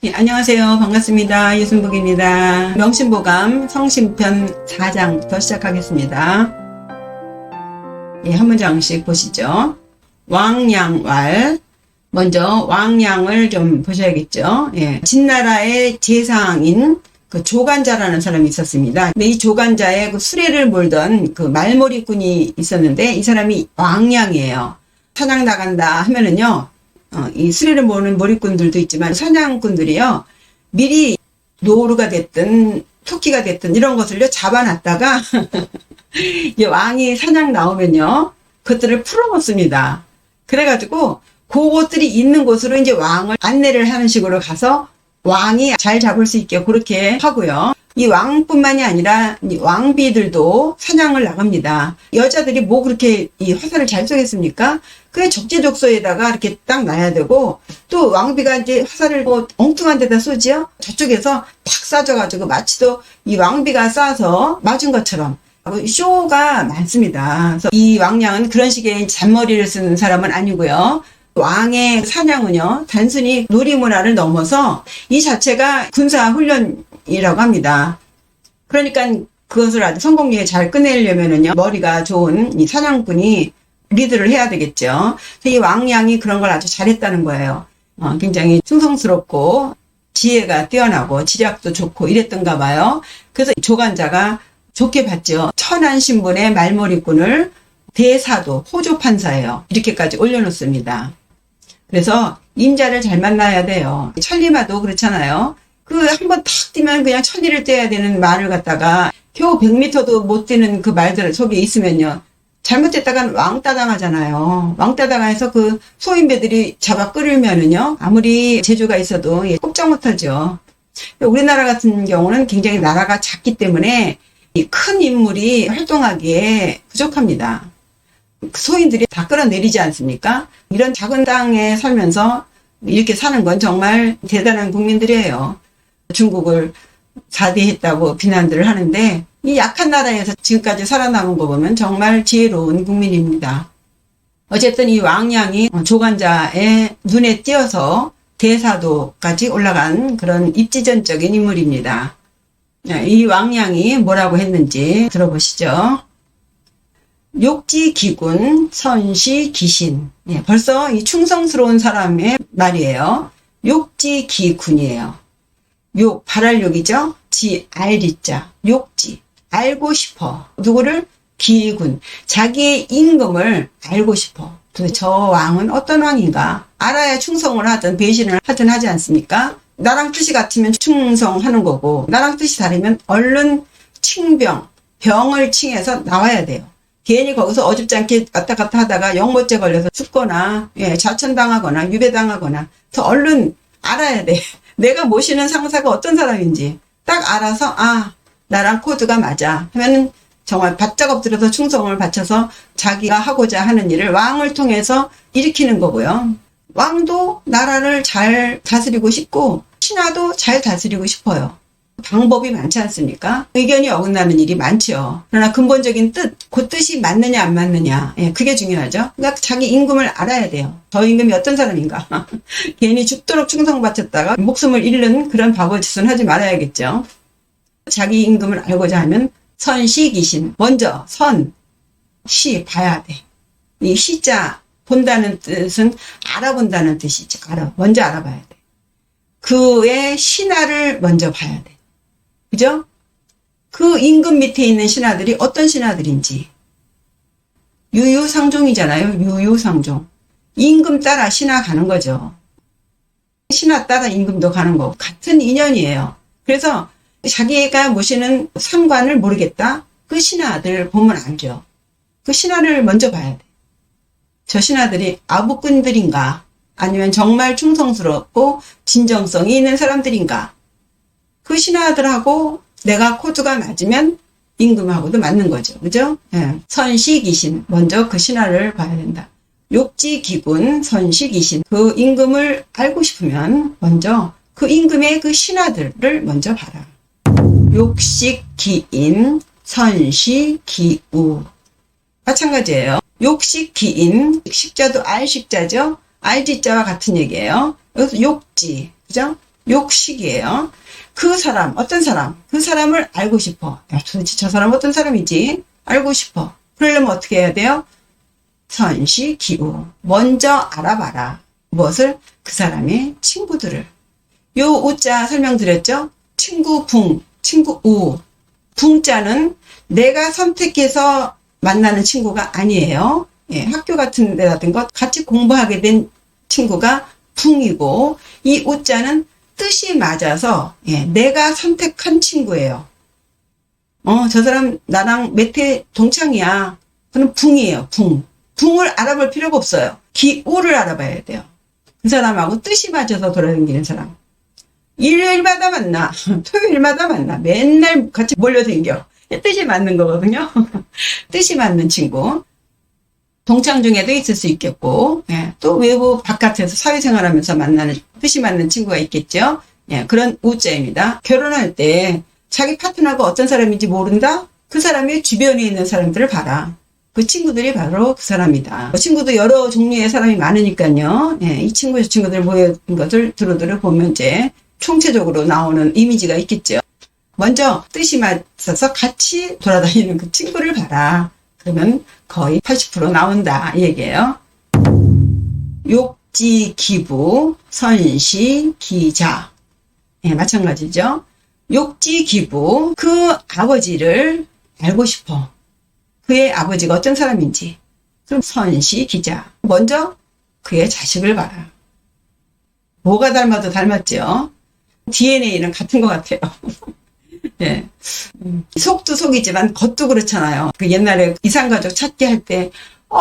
안녕하세요. 반갑습니다. 유순복입니다. 명심보감 성심편 4장부터 시작하겠습니다. 한 문장씩 보시죠. 왕양왈. 먼저 왕양을 좀 보셔야겠죠. 진나라의 제상인 그 조간자라는 사람이 있었습니다. 근데 이 조간자의 그 수레를 몰던 그 말머리꾼이 있었는데 이 사람이 왕양이에요. 사냥 나간다 하면은요. 이 수레를 모는 머리꾼들도 있지만 사냥꾼들이요. 미리 노루가 됐든 토끼가 됐든 이런 것을요 잡아놨다가 이 왕이 사냥 나오면요. 그것들을 풀어놓습니다. 그래가지고 그것들이 있는 곳으로 이제 왕을 안내를 하는 식으로 가서 왕이 잘 잡을 수 있게 그렇게 하고요. 이 왕뿐만이 아니라 이 왕비들도 사냥을 나갑니다. 여자들이 뭐 그렇게 이 화살을 잘 쏘겠습니까? 그게 적재적소에다가 이렇게 딱 놔야 되고, 또 왕비가 이제 화살을 뭐 엉뚱한 데다 쏘지요? 저쪽에서 팍 쏴줘가지고 마치도 이 왕비가 쏴서 맞은 것처럼 쇼가 많습니다. 그래서 이 왕양은 그런 식의 잔머리를 쓰는 사람은 아니고요. 왕의 사냥은요, 단순히 놀이문화를 넘어서 이 자체가 군사훈련이라고 합니다. 그러니까 그것을 아주 성공리에 잘 끝내려면은요, 머리가 좋은 이 사냥꾼이 리드를 해야 되겠죠. 이 왕양이 그런 걸 아주 잘했다는 거예요. 굉장히 충성스럽고 지혜가 뛰어나고 지략도 좋고 이랬던가 봐요. 그래서 조간자가 좋게 봤죠. 천한 신분의 말머리꾼을 대사도 호조판사예요. 이렇게까지 올려놓습니다. 그래서 임자를 잘 만나야 돼요. 천리마도 그렇잖아요. 그 한번 탁 뛰면 그냥 천리를 떼야 되는 말을 갖다가 겨우 100m도 못 뛰는 그 말들 속에 있으면요. 잘못됐다간 왕따 당하잖아요. 왕따 당해서 그 소인배들이 잡아 끌면은요. 아무리 재주가 있어도 꼼짝 못하죠. 우리나라 같은 경우는 굉장히 나라가 작기 때문에 이 큰 인물이 활동하기에 부족합니다. 소인들이 다 끌어내리지 않습니까? 이런 작은 땅에 살면서 이렇게 사는 건 정말 대단한 국민들이에요. 중국을 자대했다고 비난들을 하는데 이 약한 나라에서 지금까지 살아남은 거 보면 정말 지혜로운 국민입니다. 어쨌든 이 왕양이 조간자의 눈에 띄어서 대사도까지 올라간 그런 입지전적인 인물입니다. 이 왕양이 뭐라고 했는지 들어보시죠. 욕지기군 선시기신. 벌써 이 충성스러운 사람의 말이에요. 욕지기군이에요. 욕, 발할 욕이죠. 지, 알리자. 욕지. 알고 싶어. 누구를? 기군. 자기의 임금을 알고 싶어. 도대체 저 왕은 어떤 왕인가? 알아야 충성을 하든 배신을 하든 하지 않습니까? 나랑 뜻이 같으면 충성하는 거고 나랑 뜻이 다르면 얼른 칭병, 병을 칭해서 나와야 돼요. 괜히 거기서 어줍잖게 왔다 갔다 하다가 영모죄 걸려서 죽거나 자천당하거나 유배당하거나 더 얼른 알아야 돼. 내가 모시는 상사가 어떤 사람인지 딱 알아서 나랑 코드가 맞아 하면은 정말 바짝 엎드려서 충성을 바쳐서 자기가 하고자 하는 일을 왕을 통해서 일으키는 거고요. 왕도 나라를 잘 다스리고 싶고 신하도 잘 다스리고 싶어요. 방법이 많지 않습니까? 의견이 어긋나는 일이 많죠. 그러나 근본적인 뜻, 그 뜻이 맞느냐 안 맞느냐, 그게 중요하죠. 그러니까 자기 임금을 알아야 돼요. 저 임금이 어떤 사람인가. 괜히 죽도록 충성 바쳤다가 목숨을 잃는 그런 바보짓은 하지 말아야겠죠. 자기 임금을 알고자 하면 선시기신. 먼저 시 봐야 돼. 이 시자 본다는 뜻은 알아본다는 뜻이죠. 먼저 알아봐야 돼. 그의 신하를 먼저 봐야 돼. 그죠? 그 임금 밑에 있는 신하들이 어떤 신하들인지. 유유상종이잖아요. 유유상종. 임금 따라 신하 가는 거죠. 신하 따라 임금도 가는 거고 같은 인연이에요. 그래서 자기가 모시는 상관을 모르겠다? 그 신하들 보면 알죠. 그 신하를 먼저 봐야 돼. 저 신하들이 아부꾼들인가? 아니면 정말 충성스럽고 진정성이 있는 사람들인가? 그 신하들하고 내가 코드가 맞으면 임금하고도 맞는 거죠. 그죠? 선시기신. 먼저 그 신하를 봐야 된다. 욕지기군 선시기신. 그 임금을 알고 싶으면 먼저 그 임금의 그 신하들을 먼저 봐라. 욕식기인 선시기우. 마찬가지예요. 욕식기인. 식자도 알식자죠? 알지자와 같은 얘기예요. 여기서 욕지. 그죠? 욕식이에요. 그 사람, 어떤 사람, 그 사람을 알고 싶어. 야, 도대체 저 사람 어떤 사람이지? 알고 싶어. 그러려면 어떻게 해야 돼요? 선시, 기우. 먼저 알아봐라. 무엇을? 그 사람의 친구들을. 요 우자 설명드렸죠? 친구 붕, 친구 우. 붕자는 내가 선택해서 만나는 친구가 아니에요. 예, 학교 같은 데 같은 것 같이 공부하게 된 친구가 붕이고, 이 우자는 뜻이 맞아서, 예, 내가 선택한 친구예요. 저 사람 나랑 몇 해 동창이야. 그럼 붕이에요, 붕. 붕을 알아볼 필요가 없어요. 기우를 알아봐야 돼요. 그 사람하고 뜻이 맞아서 돌아다니는 사람. 일요일마다 만나, 토요일마다 만나, 맨날 같이 몰려다녀. 뜻이 맞는 거거든요. 뜻이 맞는 친구. 동창 중에도 있을 수 있겠고, 예, 또 외부 바깥에서 사회생활하면서 만나는 뜻이 맞는 친구가 있겠죠. 예, 그런 우자입니다. 결혼할 때 자기 파트너가 어떤 사람인지 모른다? 그 사람의 주변에 있는 사람들을 봐라. 그 친구들이 바로 그 사람이다. 친구도 여러 종류의 사람이 많으니까요. 예, 이 친구, 저 친구들 모여있는 것을 두루두루 보면 이제 총체적으로 나오는 이미지가 있겠죠. 먼저 뜻이 맞서서 같이 돌아다니는 그 친구를 봐라. 그러면 거의 80% 나온다 이 얘기예요. 욕지, 기부, 선시, 기자. 예, 마찬가지죠. 욕지, 기부. 그 아버지를 알고 싶어. 그의 아버지가 어떤 사람인지. 그럼 선시, 기자. 먼저 그의 자식을 봐라. 뭐가 닮아도 닮았죠. DNA는 같은 것 같아요. 예. 속도 속이지만 겉도 그렇잖아요. 그 옛날에 이상가족 찾기 할 때,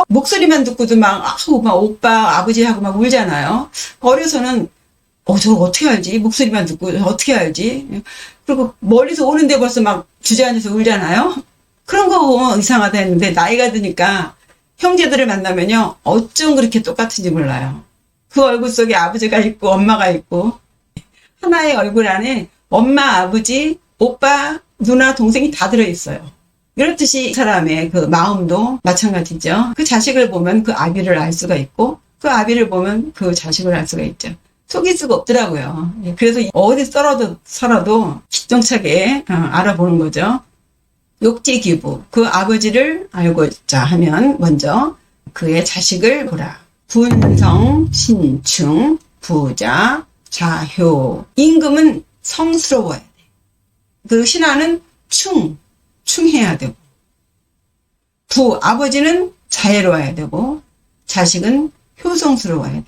목소리만 듣고도 막 오빠, 아버지하고 막 울잖아요. 어려서는, 저 어떻게 알지? 목소리만 듣고 어떻게 알지? 그리고 멀리서 오는데 벌써 막 주저앉아서 울잖아요. 그런 거 보면 이상하다 했는데, 나이가 드니까 형제들을 만나면요, 어쩜 그렇게 똑같은지 몰라요. 그 얼굴 속에 아버지가 있고 엄마가 있고, 하나의 얼굴 안에 엄마, 아버지, 오빠, 누나, 동생이 다 들어있어요. 이렇듯이 이 사람의 그 마음도 마찬가지죠. 그 자식을 보면 그 아비를 알 수가 있고, 그 아비를 보면 그 자식을 알 수가 있죠. 속일 수가 없더라고요. 그래서 어디 살아도 기똥차게 알아보는 거죠. 욕지기부, 그 아버지를 알고자 하면 먼저 그의 자식을 보라. 분성, 신충, 부자, 자효. 임금은 성스러워야 돼. 그 신하는 충해야 되고, 아버지는 자애로워야 되고, 자식은 효성스러워야 되고.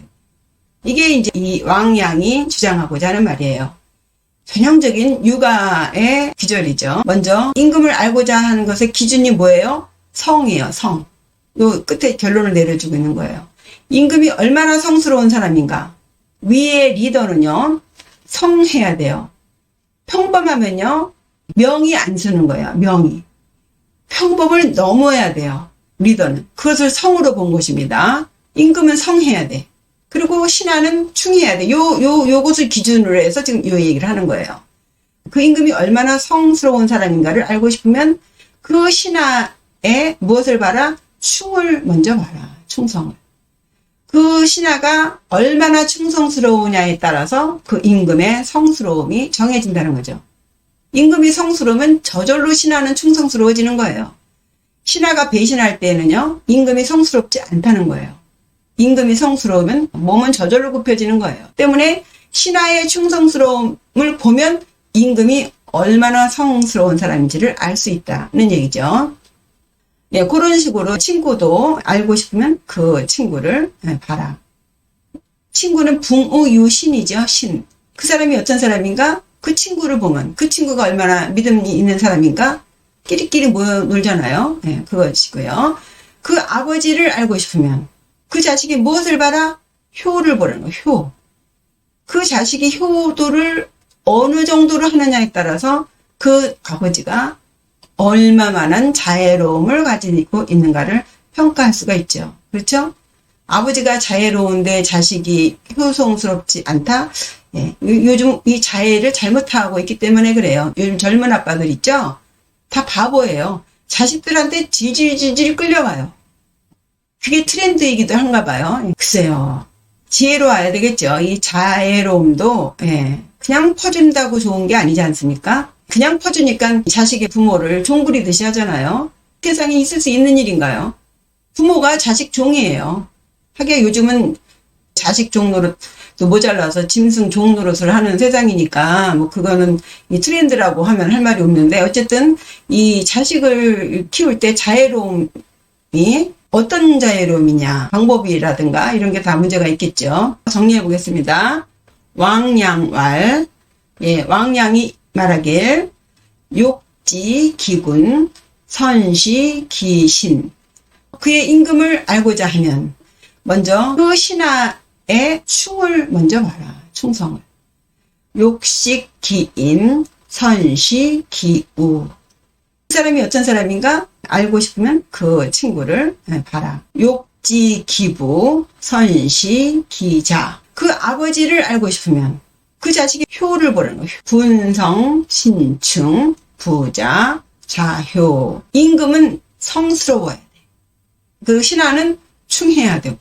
이게 이제 이 왕양이 주장하고자 하는 말이에요. 전형적인 육아의 기절이죠. 먼저 임금을 알고자 하는 것의 기준이 뭐예요? 성이에요, 성. 요 끝에 결론을 내려주고 있는 거예요. 임금이 얼마나 성스러운 사람인가? 위의 리더는요, 성해야 돼요. 평범하면요, 명이 안 쓰는 거예요, 명이. 평범을 넘어야 돼요, 리더는. 그것을 성으로 본 것입니다. 임금은 성해야 돼. 그리고 신하는 충해야 돼. 요것을 기준으로 해서 지금 요 얘기를 하는 거예요. 그 임금이 얼마나 성스러운 사람인가를 알고 싶으면 그 신하의 무엇을 봐라? 충을 먼저 봐라. 충성을. 그 신하가 얼마나 충성스러우냐에 따라서 그 임금의 성스러움이 정해진다는 거죠. 임금이 성스러우면 저절로 신하는 충성스러워지는 거예요. 신하가 배신할 때는요, 임금이 성스럽지 않다는 거예요. 임금이 성스러우면 몸은 저절로 굽혀지는 거예요. 때문에 신하의 충성스러움을 보면 임금이 얼마나 성스러운 사람인지를 알 수 있다는 얘기죠. 예, 그런 식으로 친구도 알고 싶으면 그 친구를 봐라. 친구는 붕우유신이죠, 신. 그 사람이 어떤 사람인가? 그 친구를 보면 그 친구가 얼마나 믿음이 있는 사람인가? 끼리끼리 모여 놀잖아요. 예, 그것이고요. 그 아버지를 알고 싶으면 그 자식이 무엇을 봐라? 효를 보라는 거예요, 효. 그 자식이 효도를 어느 정도로 하느냐에 따라서 그 아버지가 얼마만한 자애로움을 가지고 있는가를 평가할 수가 있죠. 그렇죠? 아버지가 자애로운데 자식이 효성스럽지 않다? 예, 요즘 이 자애를 잘못하고 있기 때문에 그래요. 요즘 젊은 아빠들 있죠? 다 바보예요. 자식들한테 질질질질 끌려가요. 그게 트렌드이기도 한가 봐요. 글쎄요. 지혜로워야 되겠죠. 이 자애로움도, 예, 그냥 퍼준다고 좋은 게 아니지 않습니까? 그냥 퍼주니까 자식의 부모를 종부리듯이 하잖아요. 세상에 있을 수 있는 일인가요? 부모가 자식 종이에요. 하기야 요즘은 자식 종 노릇도 모자라서 짐승 종 노릇을 하는 세상이니까 뭐 그거는 이 트렌드라고 하면 할 말이 없는데, 어쨌든 이 자식을 키울 때 자애로움이 어떤 자애로움이냐, 방법이라든가 이런 게 다 문제가 있겠죠. 정리해 보겠습니다. 왕양왈, 왕양이 말하길 욕지 기군 선시 기신. 그의 임금을 알고자 하면 먼저 그 신하의 충을 먼저 봐라. 충성을. 욕식 기인 선시 기우. 이 사람이 어떤 사람인가 알고 싶으면 그 친구를 봐라. 욕지 기부 선시 기자. 그 아버지를 알고 싶으면 그 자식의 효를 보라는 거예요. 분성, 신충, 부자, 자효. 임금은 성스러워야 돼. 그 신하는 충해야 되고,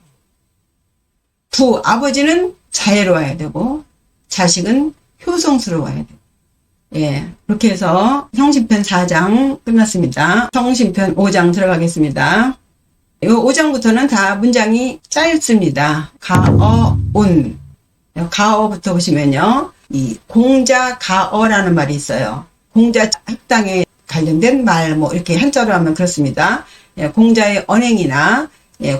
아버지는 자애로워야 되고, 자식은 효성스러워야 되고. 그렇게 해서 성심편 4장 끝났습니다. 성심편 5장 들어가겠습니다. 이 5장부터는 다 문장이 짧습니다. 가어온. 가어부터 보시면요. 이 공자 가어라는 말이 있어요. 공자 학당에 관련된 말, 뭐 이렇게 한자로 하면 그렇습니다. 공자의 언행이나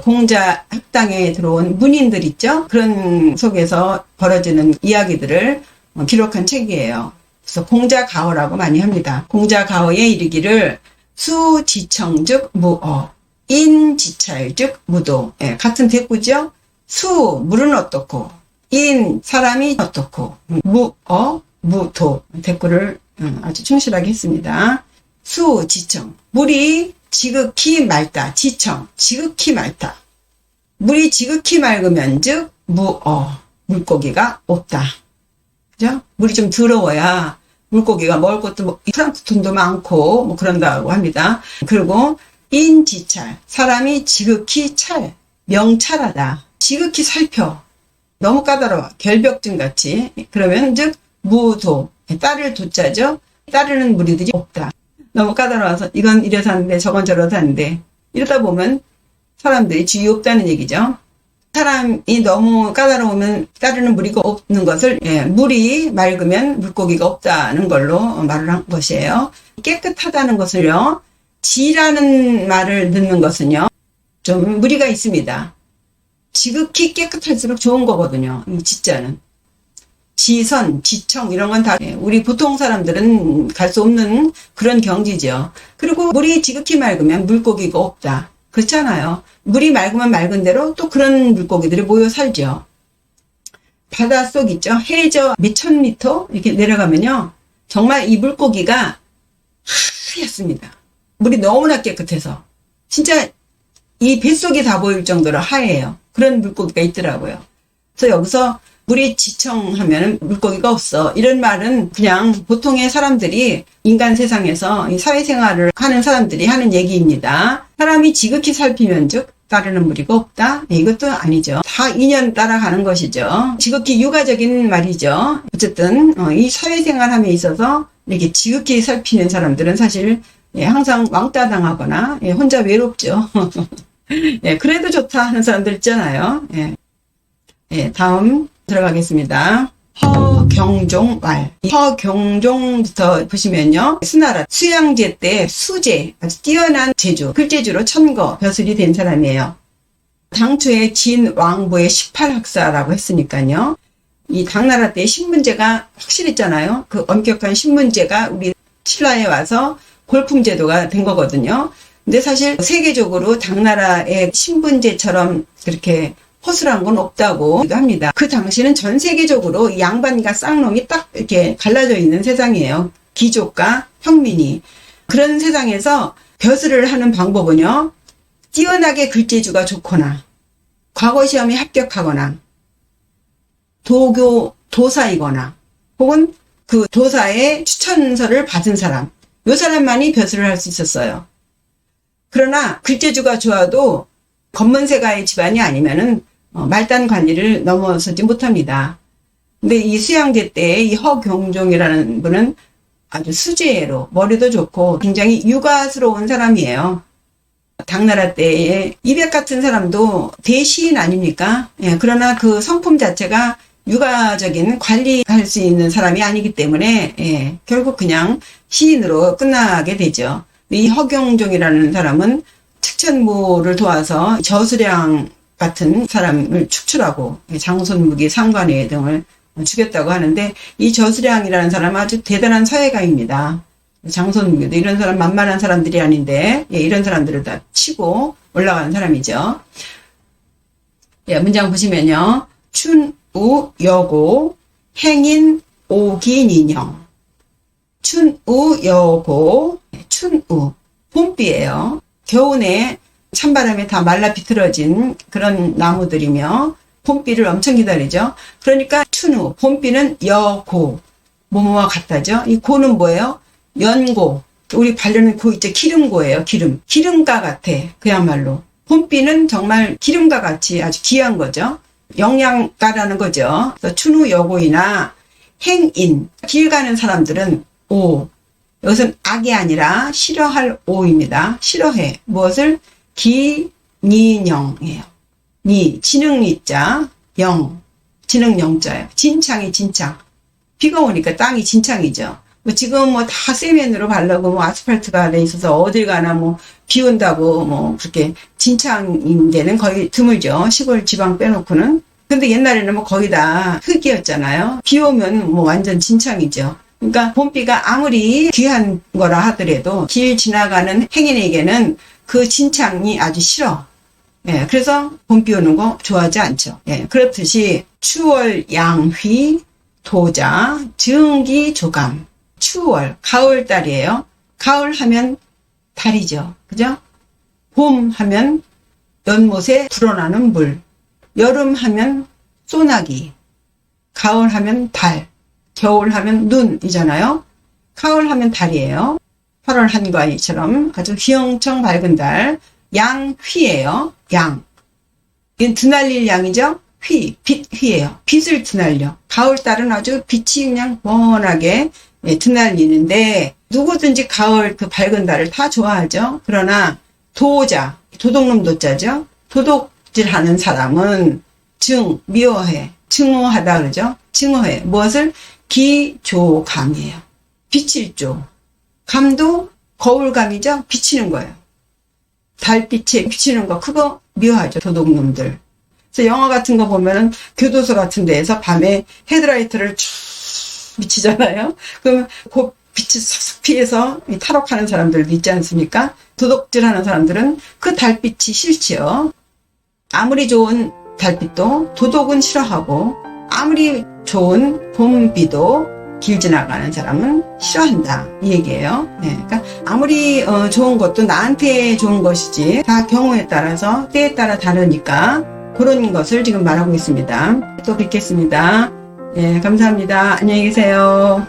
공자 학당에 들어온 문인들 있죠. 그런 속에서 벌어지는 이야기들을 기록한 책이에요. 그래서 공자 가어라고 많이 합니다. 공자 가어에 이르기를 수지청 즉 무어, 인지찰 즉 무도. 같은 대꾸죠. 수, 물은 어떻고, 인, 사람이 어떻고, 무어, 무도. 대꾸를 아주 충실하게 했습니다. 수지청, 물이 지극히 맑다. 지청, 지극히 맑다. 물이 지극히 맑으면 즉 무어, 물고기가 없다. 그죠? 물이 좀 더러워야 물고기가 먹을 것도 플랑크톤도 많고 뭐 그런다고 합니다. 그리고 인지찰, 사람이 지극히 명찰하다. 지극히 살펴. 너무 까다로워. 결벽증 같이. 그러면 즉 무도, 따를 도자죠. 따르는 무리들이 없다. 너무 까다로워서 이건 이래서 하는데 저건 저래서 하는데, 이러다 보면 사람들이 주의 없다는 얘기죠. 사람이 너무 까다로우면 따르는 무리가 없는 것을, 물이 맑으면 물고기가 없다는 걸로 말을 한 것이에요. 깨끗하다는 것을요, 지라는 말을 넣는 것은요, 좀 무리가 있습니다. 지극히 깨끗할수록 좋은 거거든요. 이 지자는. 지선, 지청 이런 건 다 우리 보통 사람들은 갈 수 없는 그런 경지죠. 그리고 물이 지극히 맑으면 물고기가 없다. 그렇잖아요. 물이 맑으면 맑은 대로 또 그런 물고기들이 모여 살죠. 바닷속 있죠. 해저 몇천 미터 이렇게 내려가면요, 정말 이 물고기가 하얗습니다. 물이 너무나 깨끗해서 진짜 이 뱃속이 다 보일 정도로 하얘요. 그런 물고기가 있더라고요. 그래서 여기서 물이 지청하면 물고기가 없어, 이런 말은 그냥 보통의 사람들이 인간 세상에서 이 사회생활을 하는 사람들이 하는 얘기입니다. 사람이 지극히 살피면 즉 따르는 무리가 없다? 이것도 아니죠. 다 인연 따라가는 것이죠. 지극히 육아적인 말이죠. 어쨌든 이 사회생활함에 있어서 이렇게 지극히 살피는 사람들은 사실 항상 왕따 당하거나 혼자 외롭죠. 그래도 좋다 하는 사람들 있잖아요. 다음 들어가겠습니다. 허경종왈. 허경종부터 보시면요, 수나라 수양제 때 수제, 아주 뛰어난 제주, 글재주로 천거 벼슬이 된 사람이에요. 당초에 진왕보의 18학사라고 했으니까요, 이 당나라 때 신분제가 확실했잖아요. 그 엄격한 신분제가 우리 신라에 와서 골품제도가 된 거거든요. 근데 사실 세계적으로 당나라의 신분제처럼 그렇게 허술한 건 없다고 합니다. 그 당시는 전 세계적으로 양반과 쌍놈이 딱 이렇게 갈라져 있는 세상이에요. 귀족과 평민이. 그런 세상에서 벼슬을 하는 방법은요, 뛰어나게 글재주가 좋거나, 과거 시험에 합격하거나, 도사이거나, 혹은 그 도사의 추천서를 받은 사람, 이 사람만이 벼슬을 할 수 있었어요. 그러나 글재주가 좋아도 검문세가의 집안이 아니면은 말단 관리를 넘어서지 못합니다. 근데 이 수양제 때 이 허경종이라는 분은 아주 수재로 머리도 좋고 굉장히 육아스러운 사람이에요. 당나라 때에 이백 같은 사람도 대시인 아닙니까? 예, 그러나 그 성품 자체가 육아적인 관리할 수 있는 사람이 아니기 때문에 예, 결국 그냥 시인으로 끝나게 되죠. 이 허경종이라는 사람은 측천모를 도와서 저수량 같은 사람을 축출하고 장손무기, 상관회 등을 죽였다고 하는데 이 저수량이라는 사람은 아주 대단한 사회가입니다. 장손무기도 이런 사람 만만한 사람들이 아닌데 예, 이런 사람들을 다 치고 올라가는 사람이죠. 예, 문장 보시면요. 춘우 여고 행인 오기인형. 춘우 여고 춘우 봄비예요. 겨우내 찬바람에 다 말라 비틀어진 그런 나무들이며 봄비를 엄청 기다리죠. 그러니까 춘우 봄비는 여고 뭐뭐와 같다죠. 이 고는 뭐예요? 연고, 우리 바르는 고 있죠. 기름고예요. 기름가 같아. 그야말로 봄비는 정말 기름과 같이 아주 귀한 거죠. 영양가라는 거죠. 그래서 춘우 여고이나 행인, 길 가는 사람들은 오, 이것은 악이 아니라 싫어할 오입니다. 싫어해. 무엇을? 기니영이에요. 니, 지능니자, 영, 지능영자예요. 진창이 진창. 비가 오니까 땅이 진창이죠. 뭐 지금 뭐 다 세면으로 바르고 뭐 아스팔트가 돼 있어서 어딜 가나 뭐 비 온다고 뭐 그렇게 진창인 데는 거의 드물죠. 시골 지방 빼놓고는. 근데 옛날에는 뭐 거의 다 흙이었잖아요. 비 오면 뭐 완전 진창이죠. 그러니까 봄비가 아무리 귀한 거라 하더라도 길 지나가는 행인에게는 그 진창이 아주 싫어. 예, 그래서 봄비 오는 거 좋아하지 않죠. 예, 그렇듯이 추월 양휘 도자 증기 조감. 추월, 가을달이에요. 가을 하면 달이죠. 그죠? 봄 하면 연못에 불어나는 물. 여름 하면 소나기. 가을 하면 달. 겨울 하면 눈이잖아요. 가을 하면 달이에요. 8월 한가위처럼 아주 휘영청 밝은 달. 양휘예요. 양. 이건 드날릴 양이죠. 빛 휘예요. 빛을 드날려. 가을달은 아주 빛이 그냥 뻔하게 드날리는데 누구든지 가을 그 밝은 달을 다 좋아하죠. 그러나 도자, 도둑놈 도자죠. 도둑질하는 사람은 미워해. 증오하다 그러죠. 증오해. 무엇을? 기조감이에요. 빛을 줘. 감도 거울감이죠. 비치는 거예요. 달빛에 비치는 거 그거 미워하죠. 도둑놈들. 그래서 영화 같은 거 보면은 교도소 같은 데에서 밤에 헤드라이트를 쭉 비치잖아요. 그럼 그 빛을 싹 피해서 탈옥하는 사람들도 있지 않습니까? 도둑질하는 사람들은 그 달빛이 싫지요. 아무리 좋은 달빛도 도둑은 싫어하고 아무리 좋은 봄비도 길 지나가는 사람은 싫어한다 이 얘기예요. 네, 그러니까 아무리 좋은 것도 나한테 좋은 것이지 다 경우에 따라서 때에 따라 다르니까 그런 것을 지금 말하고 있습니다. 또 뵙겠습니다. 네, 감사합니다. 안녕히 계세요.